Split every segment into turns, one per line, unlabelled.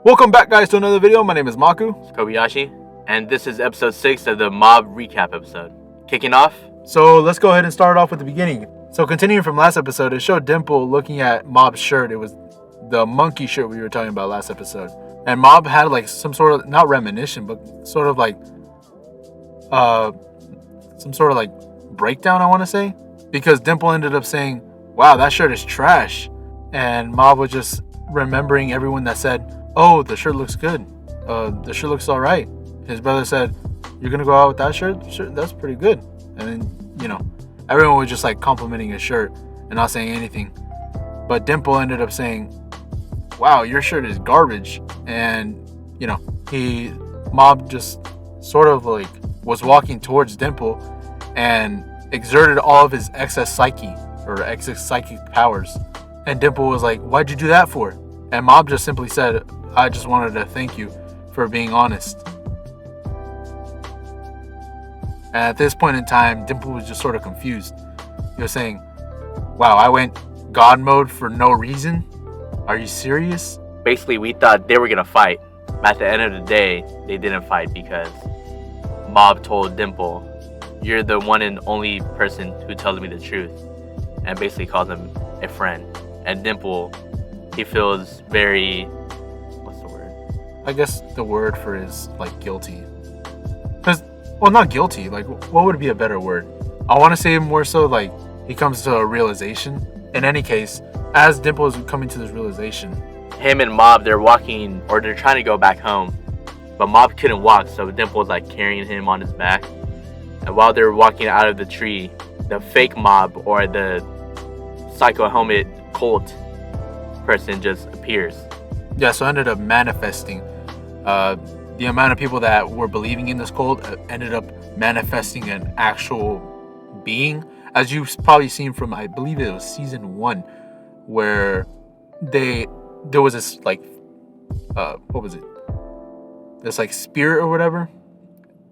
Welcome back, guys, to another video. My name is Maku.
It's Kobayashi, and this is episode 6 of the Mob recap episode. Kicking off.
So let's go ahead and start off with the beginning. So continuing from last episode, it showed Dimple looking at Mob's shirt. It was the monkey shirt we were talking about last episode. And Mob had like some sort of, not reminiscence, but sort of like, some sort of like breakdown, I want to say. Because Dimple ended up saying, wow, that shirt is trash. And Mob was just remembering everyone that said, oh, the shirt looks good. The shirt looks all right. His brother said, you're going to go out with that shirt? Sure, that's pretty good. And then, everyone was just like complimenting his shirt and not saying anything. But Dimple ended up saying, wow, your shirt is garbage. And, Mob just sort of like was walking towards Dimple and exerted all of his excess psychic powers. And Dimple was like, why'd you do that for? And Mob just simply said, I just wanted to thank you for being honest. And at this point in time, Dimple was just sort of confused. He was saying, wow, I went God mode for no reason? Are you serious?
Basically, we thought they were going to fight. But at the end of the day, they didn't fight because Mob told Dimple, you're the one and only person who tells me the truth. And basically calls him a friend. And Dimple, he feels very... what's the word?
I guess the word for is like guilty. Well, not guilty. Like, what would be a better word? I want to say more so like he comes to a realization. In any case, as Dimple is coming to this realization,
him and Mob, they're walking, or they're trying to go back home. But Mob couldn't walk, so Dimple was like carrying him on his back. And while they're walking out of the tree, the fake Mob, or the Psycho Helmet cult person, just appears.
Yeah, so ended up manifesting. The amount of people that were believing in this cult ended up manifesting an actual being, as you've probably seen from, I believe it was season 1, where there was this like what was it? This like spirit or whatever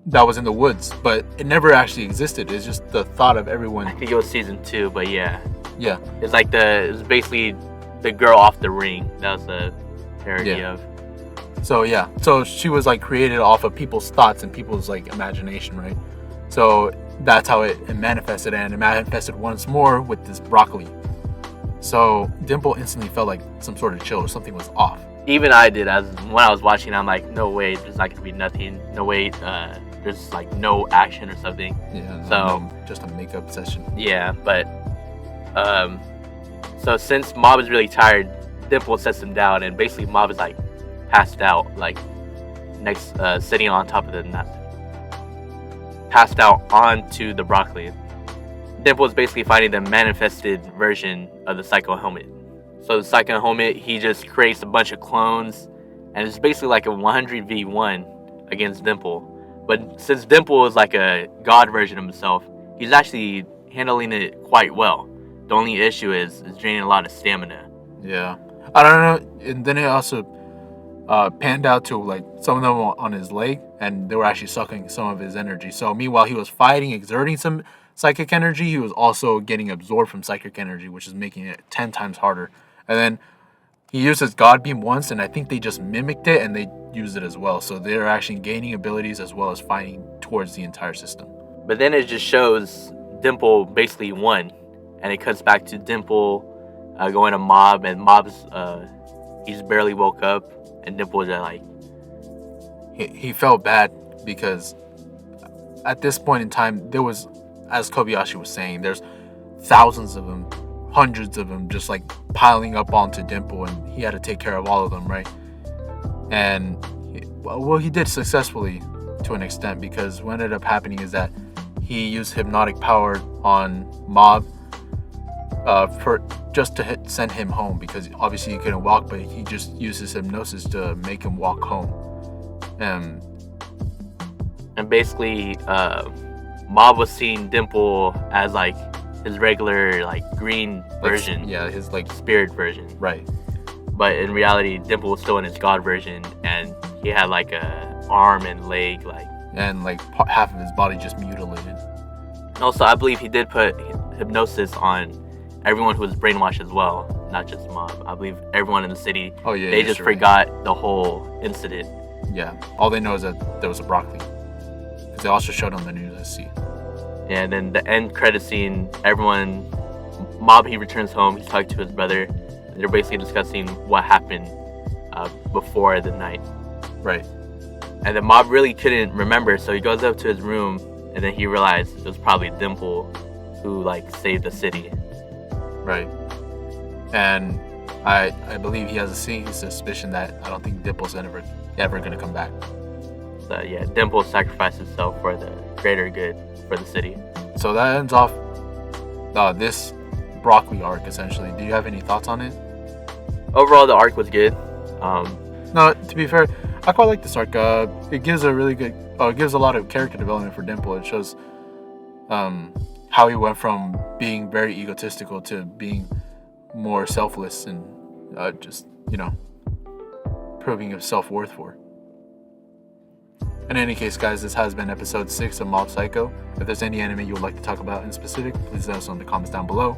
that was in the woods, but it never actually existed. It's just the thought of everyone.
I think it was season 2, but yeah.
Yeah.
It's like it was basically the girl off the ring. That was the parody of.
So she was like created off of people's thoughts and people's like imagination, right? So that's how it manifested, and it manifested once more with this broccoli. So Dimple instantly felt like some sort of chill or something was off.
Even I did. When I was watching, I'm like, no way, there's not gonna be nothing. No way, there's like no action or something.
Yeah.
So
just a makeup session.
Yeah, but so since Mob is really tired, Dimple sets him down, and basically Mob is like passed out, like sitting on top of passed out onto the broccoli. Dimple is basically fighting the manifested version of the Psycho Helmet. So the Psycho Helmet, he just creates a bunch of clones, and it's basically like a 100v1 against Dimple. But since Dimple is like a god version of himself, he's actually handling it quite well. The only issue is draining a lot of stamina.
Yeah, I don't know. And then it also panned out to like some of them on his leg, and they were actually sucking some of his energy. So meanwhile he was fighting, exerting some psychic energy, he was also getting absorbed from psychic energy, which is making it 10 times harder. And then he used his God Beam once, and I think they just mimicked it and they used it as well. So they're actually gaining abilities as well as fighting towards the entire system.
But then it just shows Dimple basically won, and it cuts back to Dimple going to Mob, and Mob's he's barely woke up, and Dimple was like,
he felt bad because at this point in time there was, as Kobayashi was saying, there's thousands of them, hundreds of them just like piling up onto Dimple, and he had to take care of all of them, right? And he did successfully to an extent, because what ended up happening is that he used hypnotic power on Mob for just to send him home, because obviously he couldn't walk, but he just used his hypnosis to make him walk home. And
basically Mob was seeing Dimple as like his regular like green version.
Yeah, his like
spirit version.
Right.
But in reality, Dimple was still in his god version, and he had like a arm and leg,
and like half of his body just mutilated.
Also, I believe he did put hypnosis on everyone who was brainwashed as well. not just Mob. I believe everyone in the city.
Oh yeah.
They
yes,
just
you're right.
forgot the whole incident.
Yeah. All they know is that there was a broccoli. Because they also showed on the news. I see.
Yeah, and then the end credit scene, Mob, he returns home, he's talking to his brother, and they're basically discussing what happened before the night.
Right.
And then Mob really couldn't remember, so he goes up to his room, and then he realized it was probably Dimple who, like, saved the city.
Right. And I believe he has a sneaking suspicion that I don't think Dimple's ever going to come back.
So, yeah, Dimple sacrificed himself for the greater good for the city.
So that ends off this broccoli arc, essentially. Do you have any thoughts on it?
Overall, the arc was good.
No, to be fair, I quite like this arc. It gives a really good, gives a lot of character development for Dimple. It shows how he went from being very egotistical to being more selfless and just, proving his self-worth for. In any case, guys, this has been episode 6 of Mob Psycho. If there's any anime you would like to talk about in specific, please let us know in the comments down below.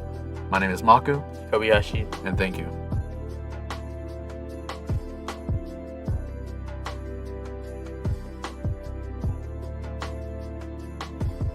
My name is Maku,
Kobayashi.
and thank you.